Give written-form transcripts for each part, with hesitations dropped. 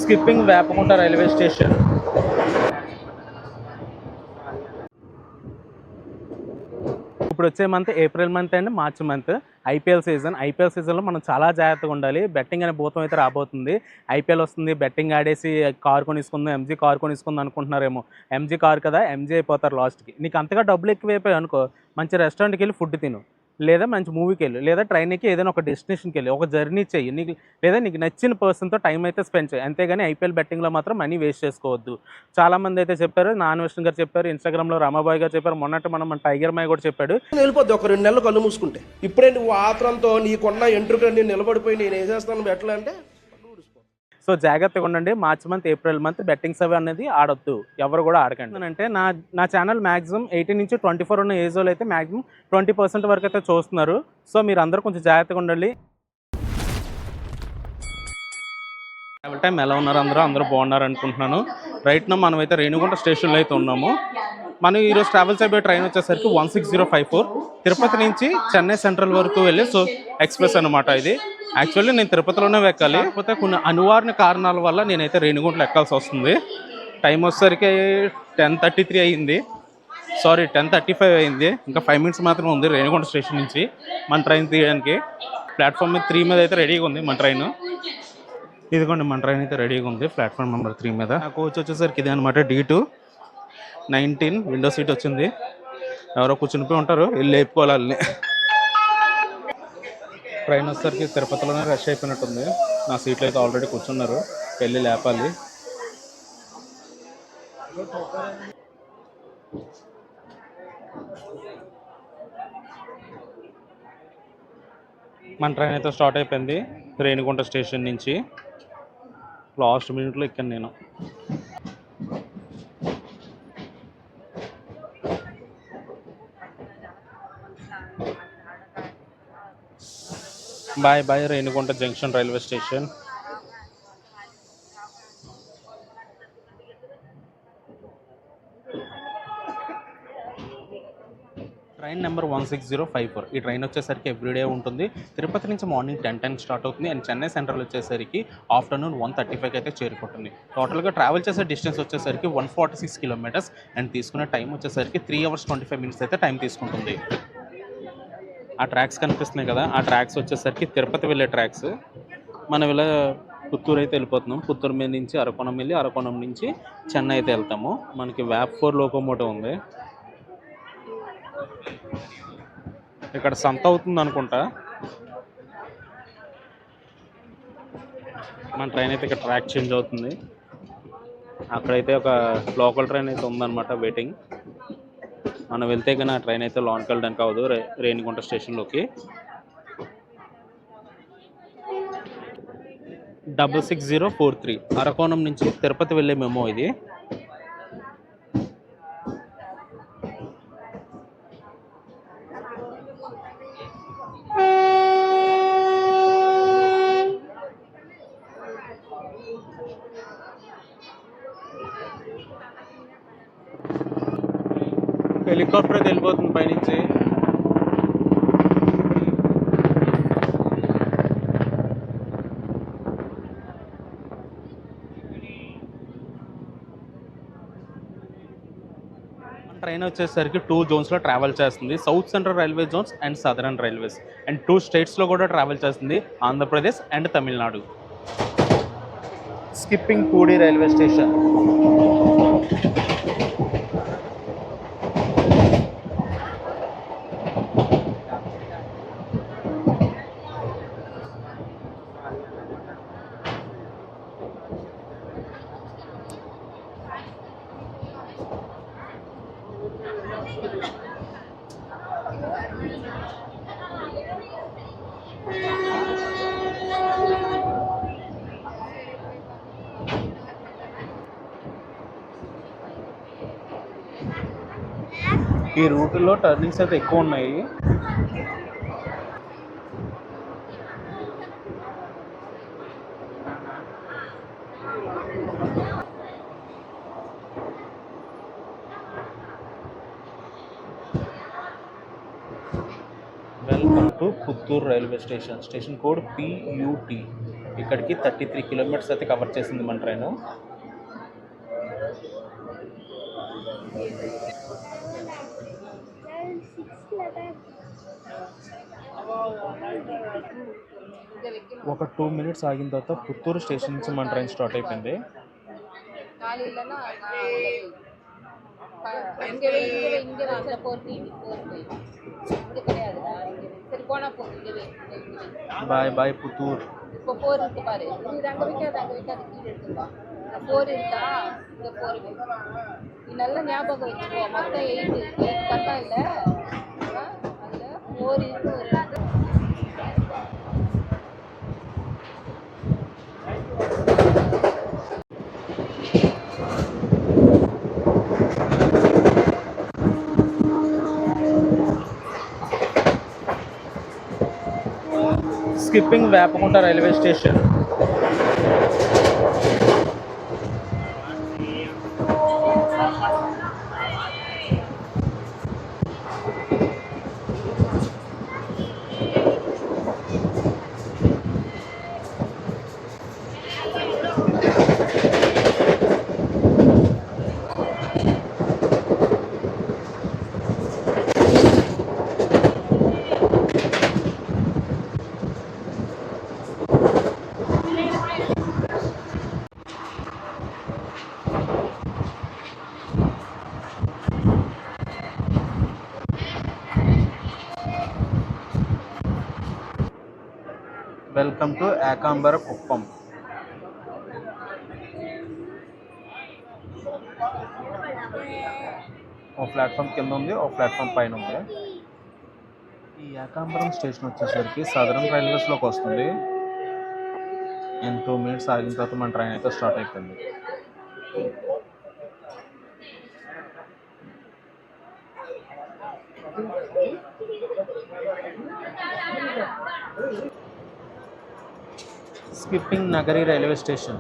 Skipping Vepakunta railway station. ఇప్పుడు వచ్చే month April month and March month IPL సీజన్లో మనం చాలా జాగ్రత్తగా ఉండాలి. బెట్టింగ్ అనే భూతం అయితే రాబోతుంది. ఐపీఎల్ వస్తుంది, బెట్టింగ్ ఆడేసి కార్ కొనిసుకుందాం, ఎంజీ కార్ కొనిసుకుందాం అనుకుంటున్నారేమో. ఎంజీ కార్ కదా, ఎంజీ అయిపోతారు లాస్ట్కి. నీకు అంతగా డబ్బులు ఎక్కువైపోయాయి అనుకో, మంచి రెస్టారెంట్కి వెళ్ళి ఫుడ్ తిను, లేదా మంచి మూవీకి వెళ్ళు, లేదా ట్రైన్ ఎక్కి ఏదైనా ఒక డెస్టినేషన్కి వెళ్ళి ఒక జర్నీ చెయ్యి నీకు, లేదా నీకు నచ్చిన పర్సన్తో టైం అయితే స్పెండ్ చేయి. అంతేగాని ఐపీఎల్ బెట్టింగ్లో మాత్రం మనీ వేస్ట్ చేసుకోవద్దు. చాలామంది అయితే చెప్పారు, నాన్ వెస్టర్న్ గారు చెప్పారు, ఇన్స్టాగ్రామ్లో రామాబాయ్ గారు చెప్పారు, మొన్నట్టు మన టైగర్ మాయ్ కూడా చెప్పాడు. వెళ్ళిపోద్ది ఒక 2 నెలలు కళ్ళు మూసుకుంటే. ఇప్పుడే నువ్వు ఆత్రంతో నీకున్న ఎంట్రుకని నిలబడిపోయి నేను వేసేస్తాను ఎట్లా అంటే. సో జాగ్రత్తగా ఉండండి. March month, April month bettings అవి అనేది ఆడొద్దు, ఎవరు కూడా ఆడకండి. అంటే నా ఛానల్ మ్యాక్సిమం 18 నుంచి 24 ఉన్న ఏజ్ వాళ్ళు అయితే మ్యాక్సిమం 20% వరకు అయితే చూస్తున్నారు. సో మీరు అందరూ కొంచెం జాగ్రత్తగా ఉండాలి. ట్రావెల్ టైం ఎలా ఉన్నారు? అందరూ బాగున్నారు అనుకుంటున్నాను. రైట్ నా మనమైతే రేణిగుంట స్టేషన్లో అయితే ఉన్నాము. మనం ఈరోజు ట్రావెల్స్ అయిపోయే ట్రైన్ వచ్చేసరికి 16054 తిరుపతి నుంచి చెన్నై సెంట్రల్ వరకు వెళ్ళి సో ఎక్స్ప్రెస్ అనమాట. ఇది యాక్చువల్లీ నేను తిరుపతిలోనే ఎక్కాలి, కాకపోతే కొన్ని అనివార్య కారణాల వల్ల నేనైతే రేణిగుంటలో ఎక్కాల్సి వస్తుంది. టైం వచ్చేసరికి 10:33 అయ్యింది, సారీ 10:35 అయింది. ఇంకా 5 మినిట్స్ మాత్రమే ఉంది రేణిగుంట స్టేషన్ నుంచి మన ట్రైన్ తీయడానికి. ప్లాట్ఫామ్ మీద 3 మీద అయితే రెడీగా ఉంది మన ట్రైన్. ఇదిగోండి మన ట్రైన్ అయితే రెడీగా ఉంది ప్లాట్ఫామ్ నెంబర్ 3 మీద. ఆ కోచ్ వచ్చేసరికి ఇదే అనమాట, D219 విండో సీట్ వచ్చింది. ఎవరో కూర్చునిపోయి ఉంటారు, వెళ్ళి లేపుకోవాలి. ట్రైన్ వచ్చేసరికి తిరుపతిలోనే రష్ అయిపోయినట్టుంది. నా సీట్లో అయితే ఆల్రెడీ కూర్చున్నారు, వెళ్ళి లేపాలి. మన ట్రైన్ అయితే స్టార్ట్ అయిపోయింది రేణిగుంట స్టేషన్ నుంచి. లాస్ట్ మినిట్లో ఎక్కాను నేను. By Renigunta junction railway station. Train number 16054. ఈ ట్రైన్ వచ్చేసరికి ఎవ్రీడే ఉంటుంది. తిరుపతి నుంచి మార్నింగ్ 10 స్టార్ట్ అవుతుంది అండ్ చెన్నై సెంట్రల్ వచ్చేసరికి ఆఫ్టర్నూన్ 1:35 అయితే చేరుకుంటుంది. టోటల్గా ట్రావెల్ చేసే డిస్టెన్స్ వచ్చేసరికి 146 కిలోమీటర్స్ అండ్ తీసుకునే టైం వచ్చేసరికి 3 hours 25 minutes అయితే టైం తీసుకుంటుంది. ఆ ట్రాక్స్ కనిపిస్తున్నాయి కదా, ఆ ట్రాక్స్ వచ్చేసరికి తిరుపతి వెళ్ళే ట్రాక్స్. మనం ఇలా పుత్తూరు అయితే వెళ్ళిపోతున్నాం. పుత్తూరు మీద నుంచి అరకోణం వెళ్ళి అరకోణం నుంచి చెన్నై అయితే వెళ్తాము. మనకి VAP4 లోకోమోటివ్ ఉంది. ఇక్కడ సంత అవుతుంది అనుకుంటా. మన ట్రైన్ అయితే ఇక్కడ ట్రాక్ చేంజ్ అవుతుంది. అక్కడైతే ఒక లోకల్ ట్రైన్ అయితే ఉందన్నమాట వెయిటింగ్. మనం వెళ్తే కానీ ఆ ట్రైన్ అయితే లోన్కి వెళ్ళడానికి అవ్వదు రేణిగుంట స్టేషన్లోకి. 66043 అరకోణం నుంచి తిరుపతి వెళ్ళే మెమో ఇది. హెలికాప్టర్ అయితే వెళ్ళిపోతుంది పైనుంచి. ట్రైన్ వచ్చేసరికి 2 జోన్స్లో ట్రావెల్ చేస్తుంది. South central railway Jones and southern railways and 2 స్టేట్స్లో కూడా ట్రావెల్ చేస్తుంది, Andhra Pradesh and Tamil Nadu. Skipping Pudi railway station. ఈ రూట్లో టర్నింగ్స్ అయితే ఎక్కువ ఉన్నాయి. Welcome to Puttur railway station. Station code PUT. ఇక్కడికి 33 కిలోమీటర్స్ అయితే కవర్ చేసింది మన ట్రైన్. ఒక 2 మినిట్స్ ఆగిన తర్వాత పుత్తూరు స్టేషన్ నుంచి మన ట్రైన్ స్టార్ట్ అయిపోయింది. Bye bye Puttur. Skipping Vepakunta railway station. Welcome to Ekambara Kuppam. ఓ ప్లాట్ఫామ్ కింద ఉంది, ఓ ప్లాట్ఫామ్ పైన ఉంది. ఈ ఏకాంబరం స్టేషన్ వచ్చేసరికి సదరన్ రైల్వేస్లోకి వస్తుంది. అండ్ 2 మినిట్స్ ఆగిన తర్వాత మన ట్రైన్ అయితే స్టార్ట్ అయిపోయింది. Skipping Nagari railway station.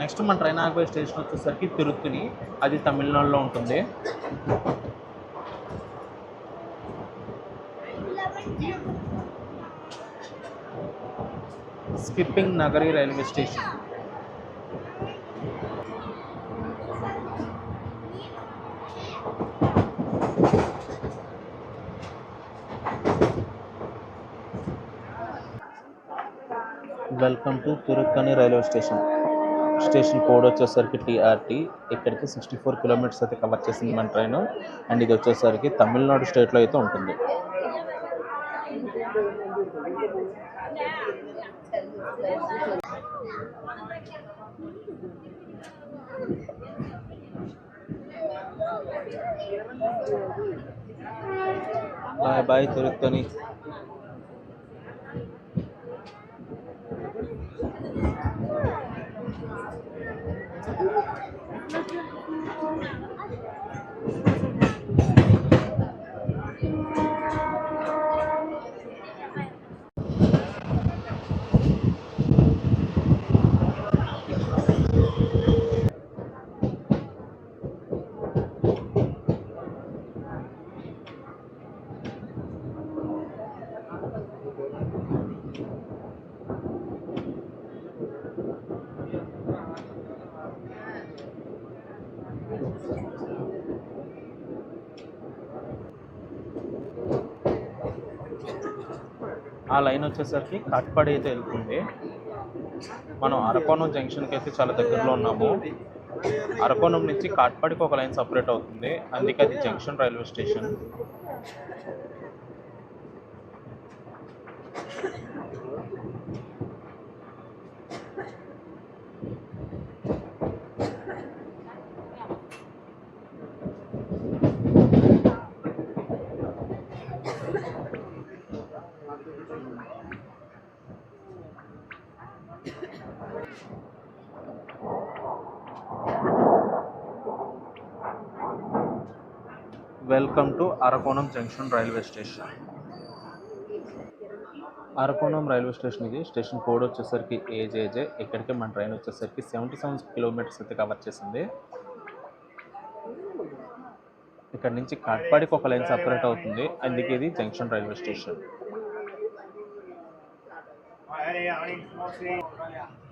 Next మన ట్రైన్ ఆగిపోయే స్టేషన్ వచ్చేసరికి తిరుత్తని, అది తమిళనాడులో ఉంటుంది. Skipping Nagari railway station. Welcome to Tiruttani railway station. Station code వచ్చేసరికి టీఆర్టీ. ఇక్కడికి 64 కిలోమీటర్స్ అయితే కవర్ చేసింది మన ట్రైన్. అండ్ ఇది వచ్చేసరికి తమిళనాడు స్టేట్లో అయితే ఉంటుంది. By by Tiruttani. ఆ లైన్ వచ్చేసరికి కాట్పాడి అయితే వెళ్తుంది. మనం అరకోణం జంక్షన్కి అయితే చాలా దగ్గరలో ఉన్నాము. అరకోణం నుంచి కాట్పాడికి ఒక లైన్ సపరేట్ అవుతుంది, అందుకే అది junction railway station. Welcome to Arakkonam junction railway station. Arakkonam railway station ఇది. స్టేషన్ కోడ్ వచ్చేసరికి ఏజేజే. ఇక్కడికి మన ట్రైన్ వచ్చేసరికి 77 కిలోమీటర్స్ అయితే కవర్ చేసింది. ఇక్కడ నుంచి కాట్పాడికి ఒక లైన్ సపరేట్ అవుతుంది, అందుకే ఇది జంక్షన్ రైల్వే స్టేషన్.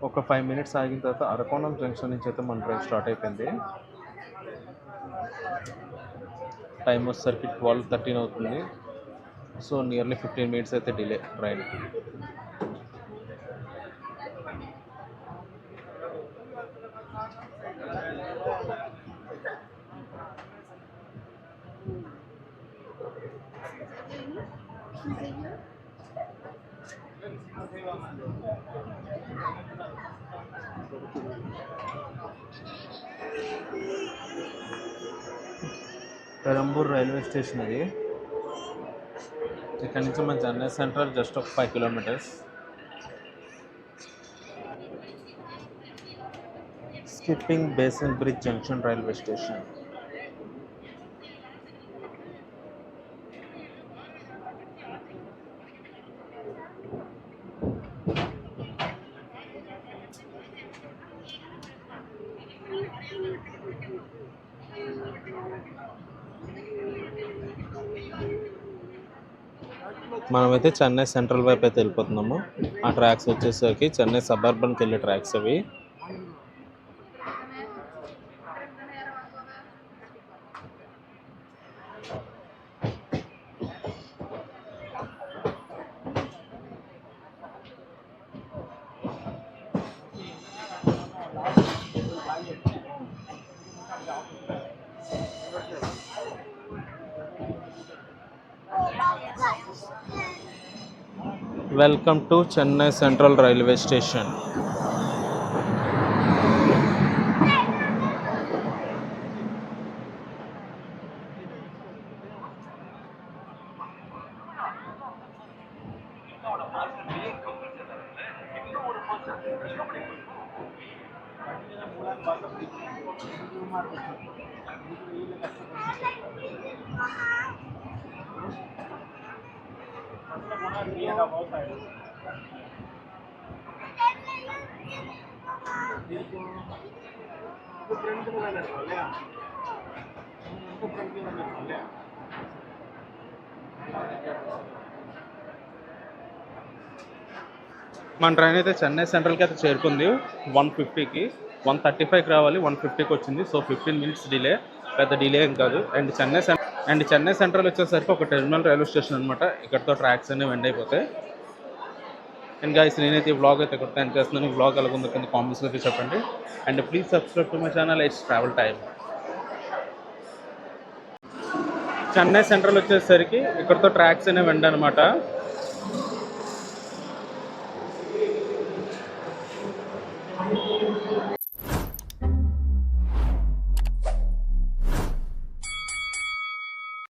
ఒక 5 మినిట్స్ ఆగిన తర్వాత అరకోణం జంక్షన్ నుంచి అయితే మన ట్రైన్ స్టార్ట్ అయిపోయింది. టైం వచ్చేసరికి 12:13 అవుతుంది. సో నియర్లీ 15 మినిట్స్ అయితే delay train. Perambur railway station ఇది. ఇక్కడ నుంచి మన చెన్నై సెంట్రల్ జస్ట్ ఒక 5 kilometres. Skipping basin bridge junction railway station. మనమైతే చెన్నై సెంట్రల్ వైపు అయితే వెళ్ళిపోతున్నాము. ఆ ట్రాక్స్ వచ్చేసరికి చెన్నై సబర్బన్కి వెళ్ళే ట్రాక్స్ అవి. Welcome to Chennai central railway station. మన ట్రైన్ అయితే చెన్నై సెంట్రల్కి అయితే చేరుకుంది 1:50కి. 1:35కి రావాలి, 1:50కి వచ్చింది. సో 15 మినిట్స్ డిలే, పెద్ద డిలే ఏం కాదు. అండ్ చెన్నై సెంట్రల్ వచ్చేసరికి ఒక టెర్మినల్ రైల్వే స్టేషన్ అనమాట. ఇక్కడతో ట్రాక్స్ అన్నీ వెండ్ అయిపోతాయి. అండ్ గైస్, నేనైతే ఈ వ్లాగ్ అయితే ఇక్కడ ఎండ్ చేస్తున్నాను. ఈ వ్లాగ్ ఎలాగుందో కింద కామెంట్స్లో అయితే చెప్పండి. And please subscribe to my channel it's travel time. Chennai central వచ్చేసరికి ఇక్కడతో ట్రాక్స్ అనేవి వెండ్ అనమాట.